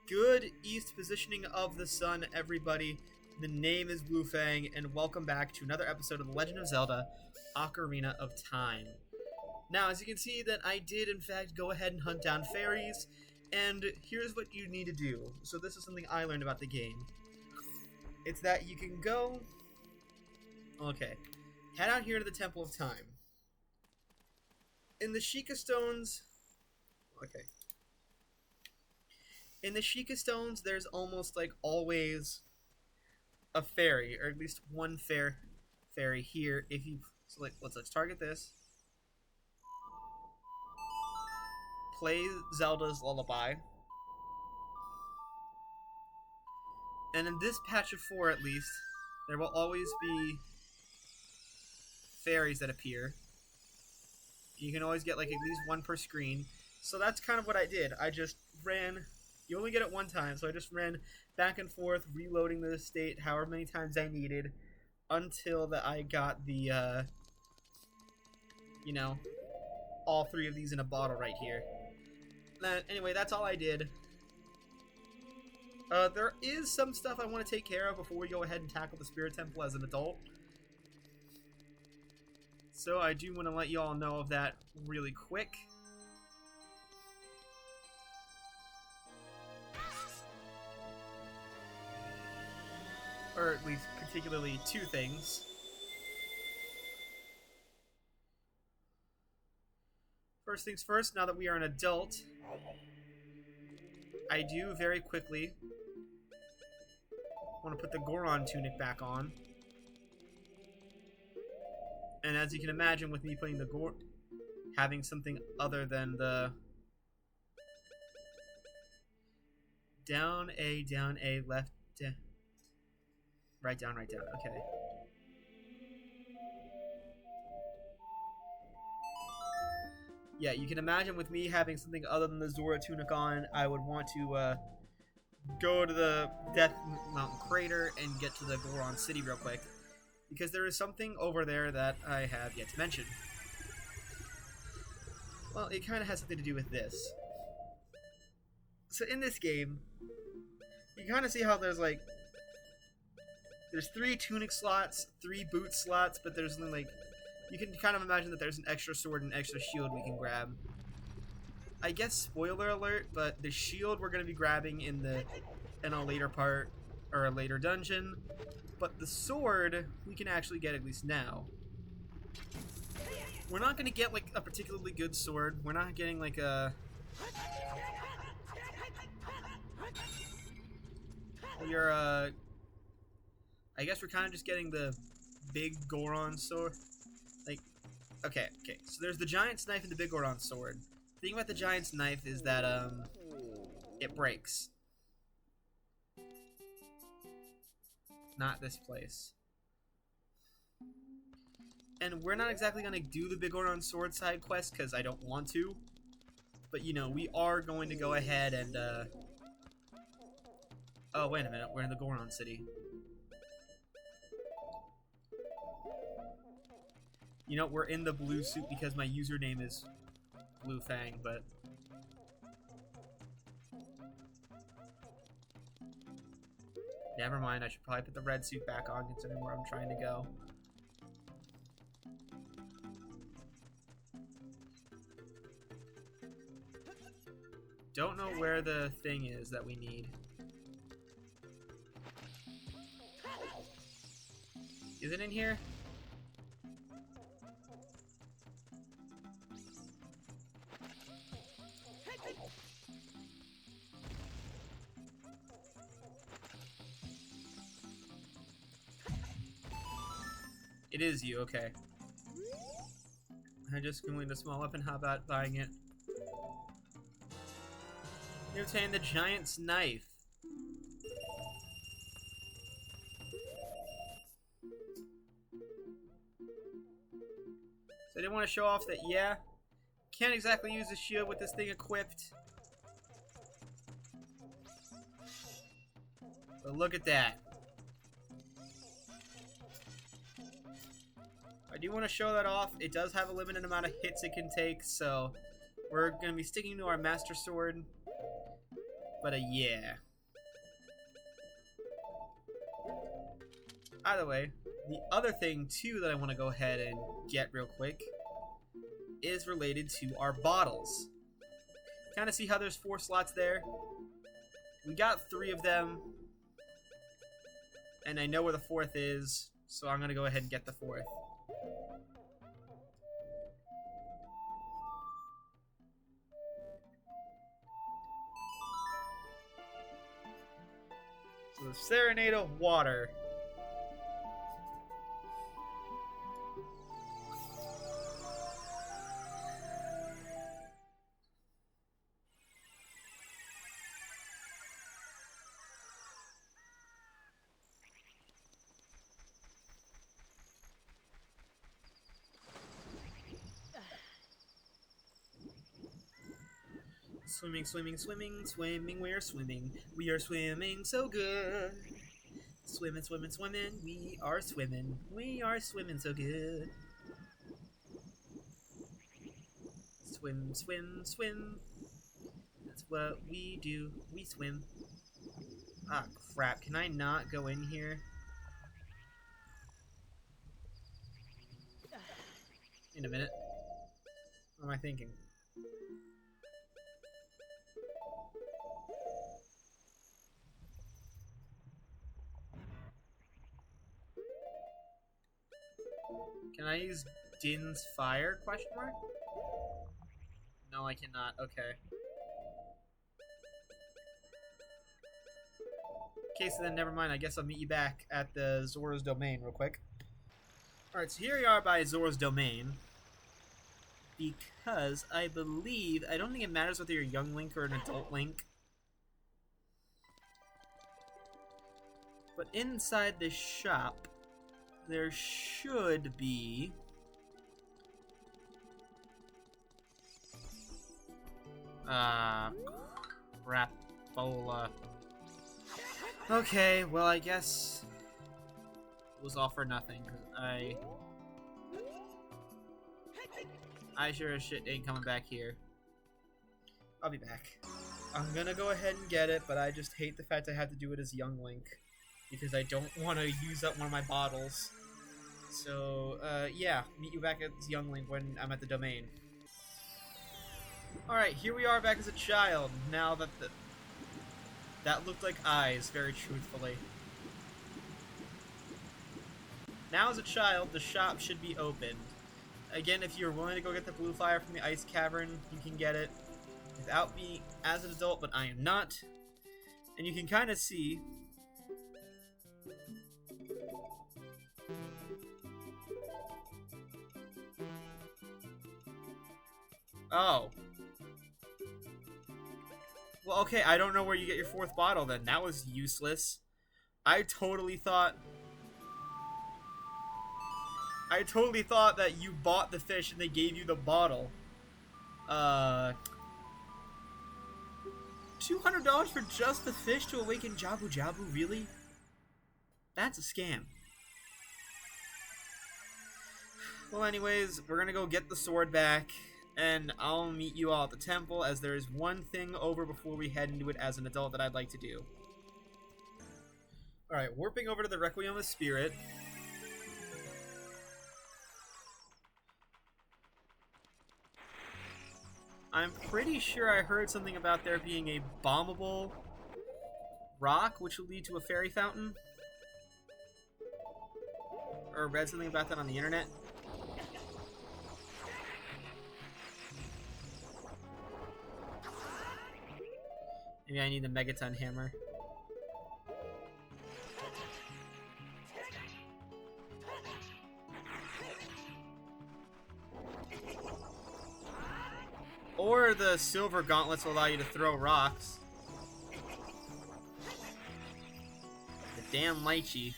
Good east positioning of the sun, everybody. The name is Blue Fang, and welcome back to another episode of The Legend of Zelda: Ocarina of Time. Now, as you can see, that I did in fact go ahead and hunt down fairies, and here's what you need to do. So this is something I learned about the game. It's that you can go... Okay. Head out here to the Temple of Time. In the Sheikah Stones... Okay. In the Sheikah Stones, there's almost like always a fairy, or at least one fairy here. If you so like, let's target this. Play Zelda's Lullaby, and in this patch of 4, at least, there will always be fairies that appear. You can always get like at least one per screen. So that's kind of what I did. I just ran. You only get it one time, so I just ran back and forth, reloading the state however many times I needed, until that I got the, all 3 of these in a bottle right here. Anyway, that's all I did. There is some stuff I want to take care of before we go ahead and tackle the Spirit Temple as an adult. So I do want to let you all know of that really quick. Or at least particularly 2 things. First things first, now that we are an adult, I do very quickly want to put the Goron tunic back on. And as you can imagine, with me putting the having something other than the down A, left, right down, okay. Yeah, you can imagine with me having something other than the Zora tunic on, I would want to go to the Death Mountain Crater and get to the Goron City real quick. Because there is something over there that I have yet to mention. Well, it kind of has something to do with this. So in this game, you kind of see how there's like... There's 3 tunic slots, 3 boot slots, but there's only like... You can kind of imagine that there's an extra sword and extra shield we can grab. I guess spoiler alert, but the shield we're going to be grabbing in a later part, or a later dungeon. But the sword, we can actually get at least now. We're not going to get, like, a particularly good sword. We're not getting, like, a... I guess we're kind of just getting the big Goron sword. Like, okay. So there's the Giant's Knife and the big Goron sword. The thing about the Giant's Knife is that, it breaks. Not this place. And we're not exactly going to do the Big Goron Sword side quest because I don't want to. But, we are going to go ahead and, Oh, wait a minute. We're in the Goron City. We're in the blue suit because my username is Blue Fang, but... Never mind, I should probably put the red suit back on considering where I'm trying to go. Don't know where the thing is that we need. Is it in here? It is you, okay. I'm just going to small up and how about buying it? You obtain the Giant's Knife. So I didn't want to show off that, yeah, can't exactly use a shield with this thing equipped. But look at that. I do want to show that off. It does have a limited amount of hits it can take, so we're going to be sticking to our Master Sword. But yeah. Either way, the other thing too that I want to go ahead and get real quick is related to our bottles. Kind of see how there's 4 slots there? We got 3 of them, and I know where the 4th is, so I'm going to go ahead and get the 4th. So the Serenade of Water. Swimming, swimming, swimming, swimming, we are swimming. We are swimming so good. Swimming, swimming, swimming, we are swimming. We are swimming so good. Swim, swim, swim. That's what we do. We swim. Ah, crap. Can I not go in here? In a minute. What am I thinking? Can I use Din's fire? Question mark? No, I cannot. Okay. Okay, so then never mind. I guess I'll meet you back at the Zora's Domain real quick. Alright, so here we are by Zora's Domain. Because I believe... I don't think it matters whether you're a young Link or an adult Link. But inside this shop, there should be... crapola. Okay, well, I guess it was all for nothing, because I sure as shit ain't coming back here. I'll be back. I'm gonna go ahead and get it, but I just hate the fact I have to do it as young Link, because I don't want to use up one of my bottles. So, yeah, meet you back as young Link when I'm at the domain. Alright, here we are back as a child, now that that looked like eyes, very truthfully. Now as a child, the shop should be opened. Again, if you're willing to go get the blue fire from the ice cavern, you can get it without me as an adult, but I am not. And you can kind of see... Oh. Well, okay, I don't know where you get your 4th bottle then. That was useless. I totally thought that you bought the fish and they gave you the bottle. $200 for just the fish to awaken Jabu Jabu? Really? That's a scam. Well, anyways, we're gonna go get the sword back, and I'll meet you all at the temple, as there is one thing over before we head into it as an adult that I'd like to do. Alright, warping over to the Requiem of Spirit. I'm pretty sure I heard something about there being a bombable rock, which will lead to a fairy fountain. Or read something about that on the internet. Maybe I need the Megaton Hammer. Or the silver gauntlets will allow you to throw rocks. The damn lychee.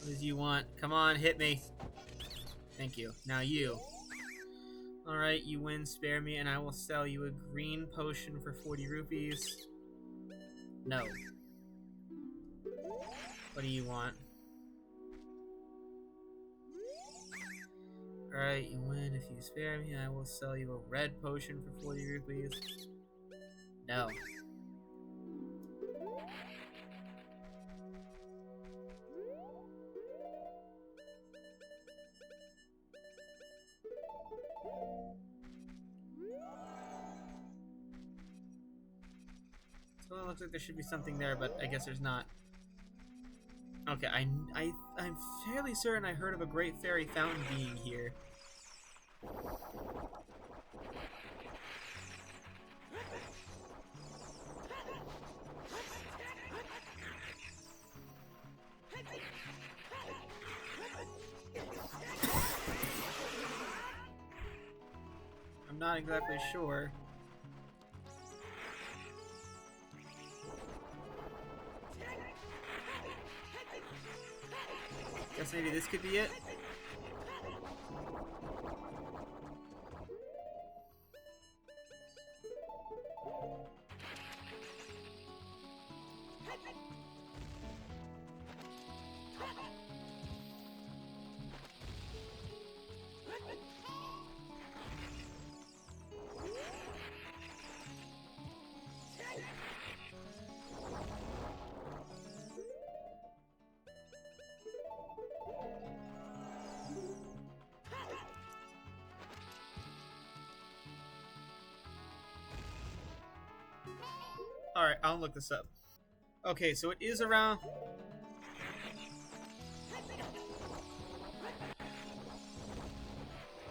What do you want? Come on, hit me. Thank you. Now you. Alright, you win, spare me, and I will sell you a green potion for 40 rupees. No. What do you want? Alright, you win. If you spare me, I will sell you a red potion for 40 rupees. No. So it looks like there should be something there, but I guess there's not. Okay, I'm fairly certain I heard of a great fairy fountain being here. I'm not exactly sure. Guess maybe this could be it? Alright, I'll look this up. Okay, so it is around... Oh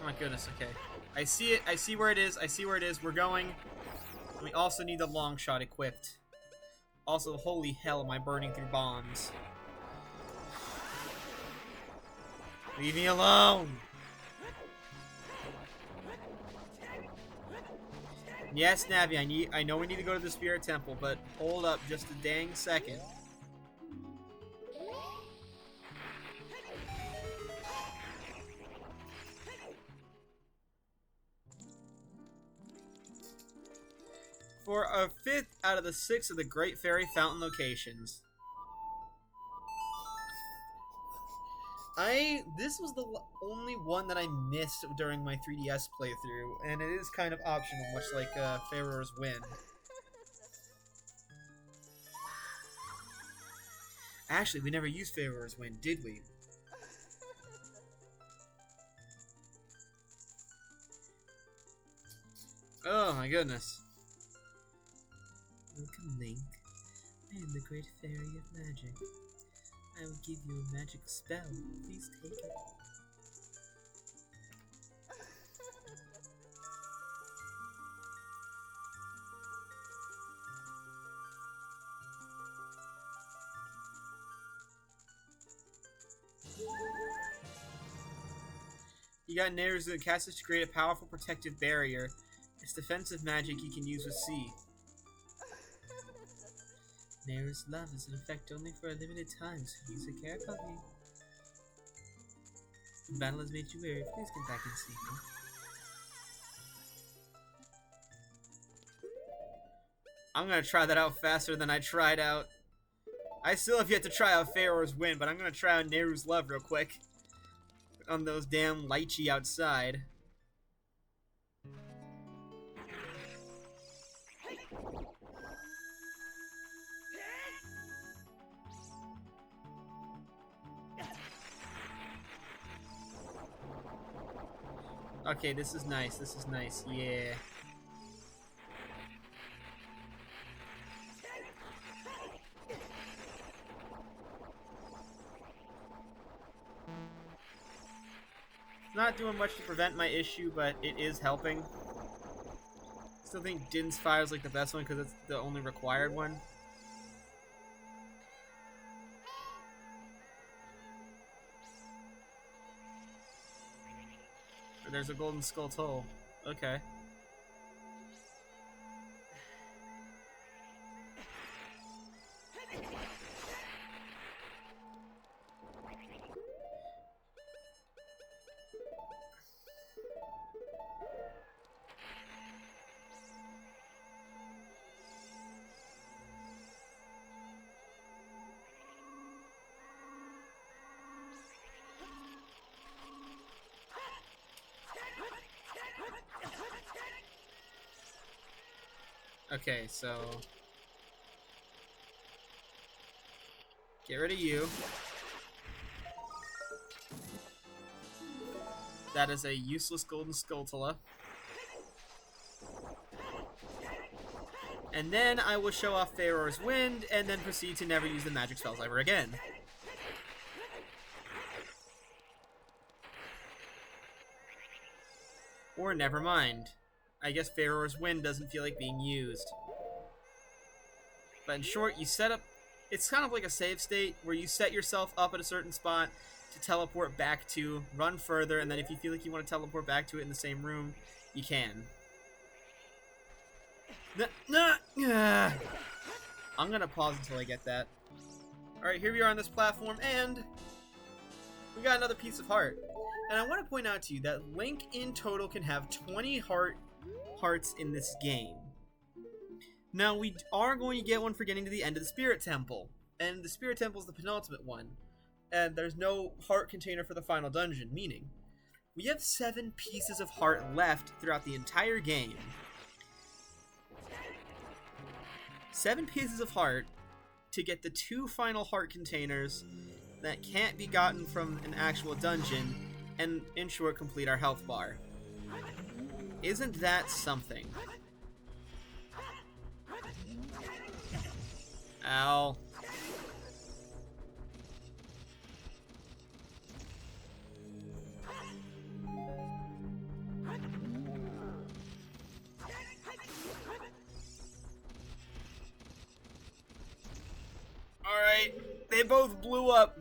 my goodness, okay. I see it, I see where it is, I see where it is, we're going. And we also need the long shot equipped. Also, holy hell am I burning through bombs. Leave me alone! Yes, Navi, I know we need to go to the Spirit Temple, but hold up just a dang second. For a 5th out of the 6 of the Great Fairy Fountain locations. This was the only one that I missed during my 3DS playthrough, and it is kind of optional, much like Pharaoh's Win. Actually, we never used Pharaoh's Win, did we? Oh my goodness. Welcome, Link. I am the Great Fairy of Magic. I will give you a magic spell. Please take it. You got Neru's that casts it to create a powerful protective barrier. It's defensive magic you can use with C. Neru's love is in effect only for a limited time, so use it carefully. The battle has made you weary. Please come back and see me. I'm gonna try that out faster than I tried out. I still have yet to try out Pharaoh's Win, but I'm gonna try out Neru's love real quick. On those damn lychee outside. Okay, this is nice. This is nice. Yeah. Not doing much to prevent my issue, but it is helping. Still think Din's Fire is like the best one because it's the only required one. There's a Golden Skull Toll. Okay. Okay, so get rid of you. That is a useless golden Skulltula. And then I will show off Faor's Wind, and then proceed to never use the magic spells ever again. Or never mind. I guess Faor's Wind doesn't feel like being used. But in short, you set up... It's kind of like a save state, where you set yourself up at a certain spot to teleport back to, run further, and then if you feel like you want to teleport back to it in the same room, you can. I'm gonna pause until I get that. Alright, here we are on this platform, and we got another piece of heart. And I want to point out to you that Link in total can have 20 hearts in this game. Now, we are going to get one for getting to the end of the Spirit Temple. And the Spirit Temple is the penultimate one. And there's no heart container for the final dungeon, meaning we have 7 pieces of heart left throughout the entire game. 7 pieces of heart to get the 2 final heart containers that can't be gotten from an actual dungeon, and in short, complete our health bar. Isn't that something? Ow. Alright, they both blew up.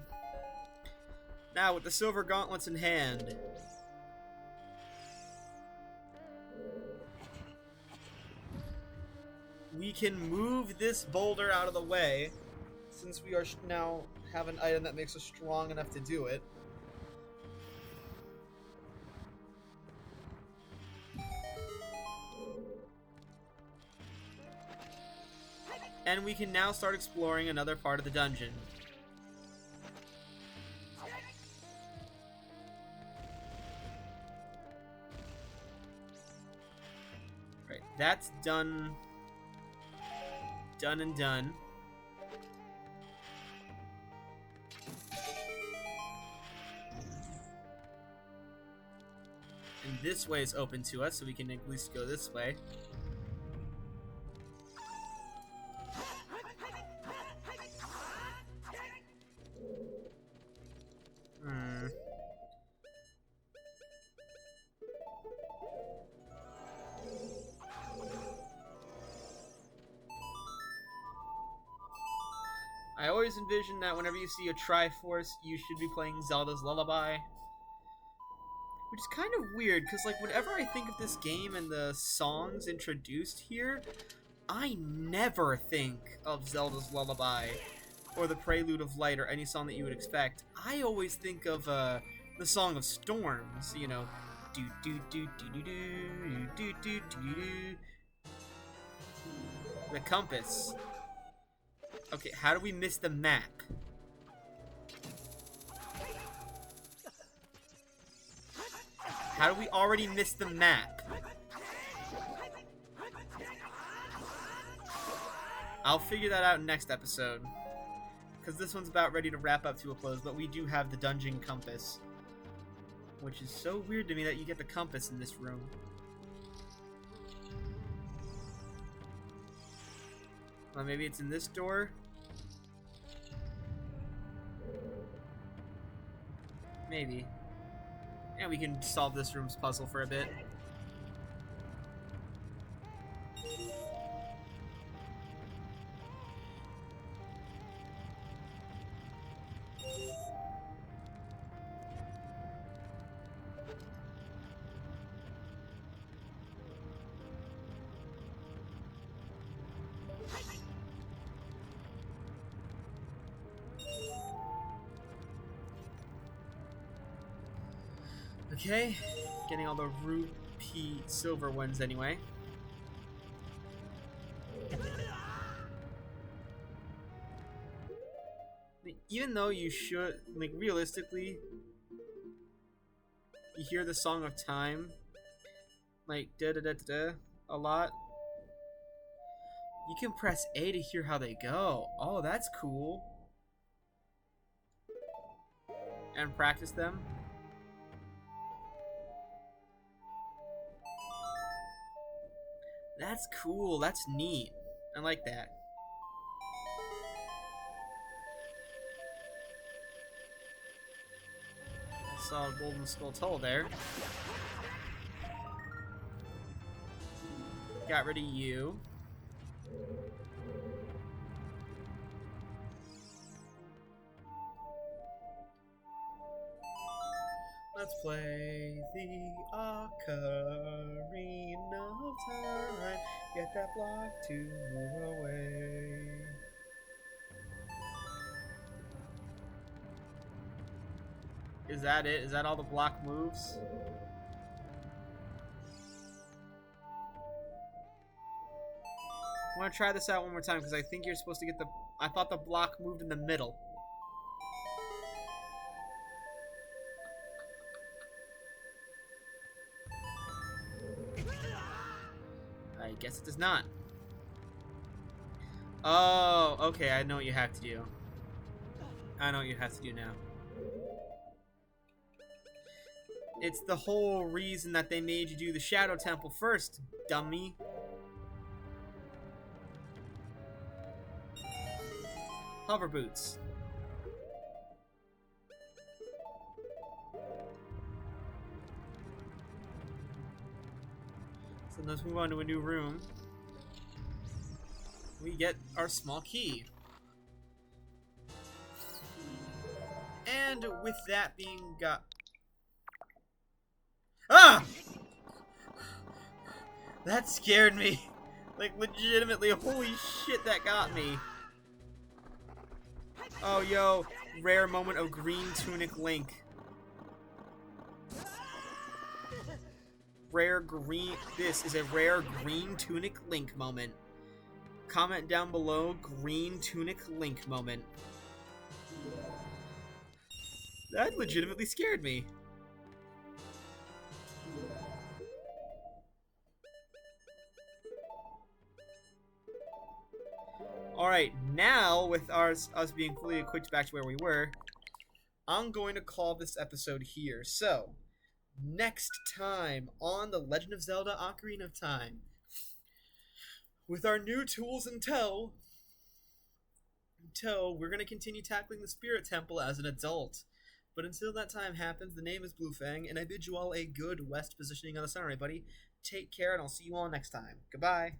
Now, with the silver gauntlets in hand, we can move this boulder out of the way, since we are now have an item that makes us strong enough to do it. And we can now start exploring another part of the dungeon. Right, that's done. Done and done. And this way is open to us, so we can at least go this way. I always envision that whenever you see a Triforce, you should be playing Zelda's Lullaby. Which is kind of weird, because like whenever I think of this game and the songs introduced here, I never think of Zelda's Lullaby or the Prelude of Light or any song that you would expect. I always think of the Song of Storms, you know, do do do do do do do do do do. The compass. Okay, how do we miss the map? How do we already miss the map? I'll figure that out in next episode. Because this one's about ready to wrap up to a close, but we do have the dungeon compass. Which is so weird to me that you get the compass in this room. Well, maybe it's in this door? Maybe. And we can solve this room's puzzle for a bit. Okay, getting all the rupee silver ones anyway. Even though you should, like, realistically, you hear the Song of Time, like, da-da-da-da-da, a lot. You can press A to hear how they go. Oh, that's cool. And practice them. That's cool. That's neat. I like that. I saw a golden skull tunnel there. Got rid of you. Let's play the Ocarina of Time. Get that block to move away. Is that it? Is that all the block moves? I want to try this out one more time because I think you're supposed to get the... I thought the block moved in the middle. I guess it does not. Oh, okay, I know what you have to do. I know what you have to do now. It's the whole reason that they made you do the Shadow Temple first, dummy. Hover boots. So let's move on to a new room. We get our small key. And with that being got... Ah! That scared me. Like, legitimately, holy shit, that got me. Oh, yo, rare moment of green tunic Link. This is a rare green tunic Link moment. Comment down below, green tunic Link moment. That legitimately scared me. Alright, now with us being fully equipped back to where we were, I'm going to call this episode here. So, next time on The Legend of Zelda Ocarina of Time, with our new tools in tow, we're going to continue tackling the Spirit Temple as an adult. But until that time happens, the name is Bluefang, and I bid you all a good west positioning on the sun, everybody. Take care, and I'll see you all next time. Goodbye.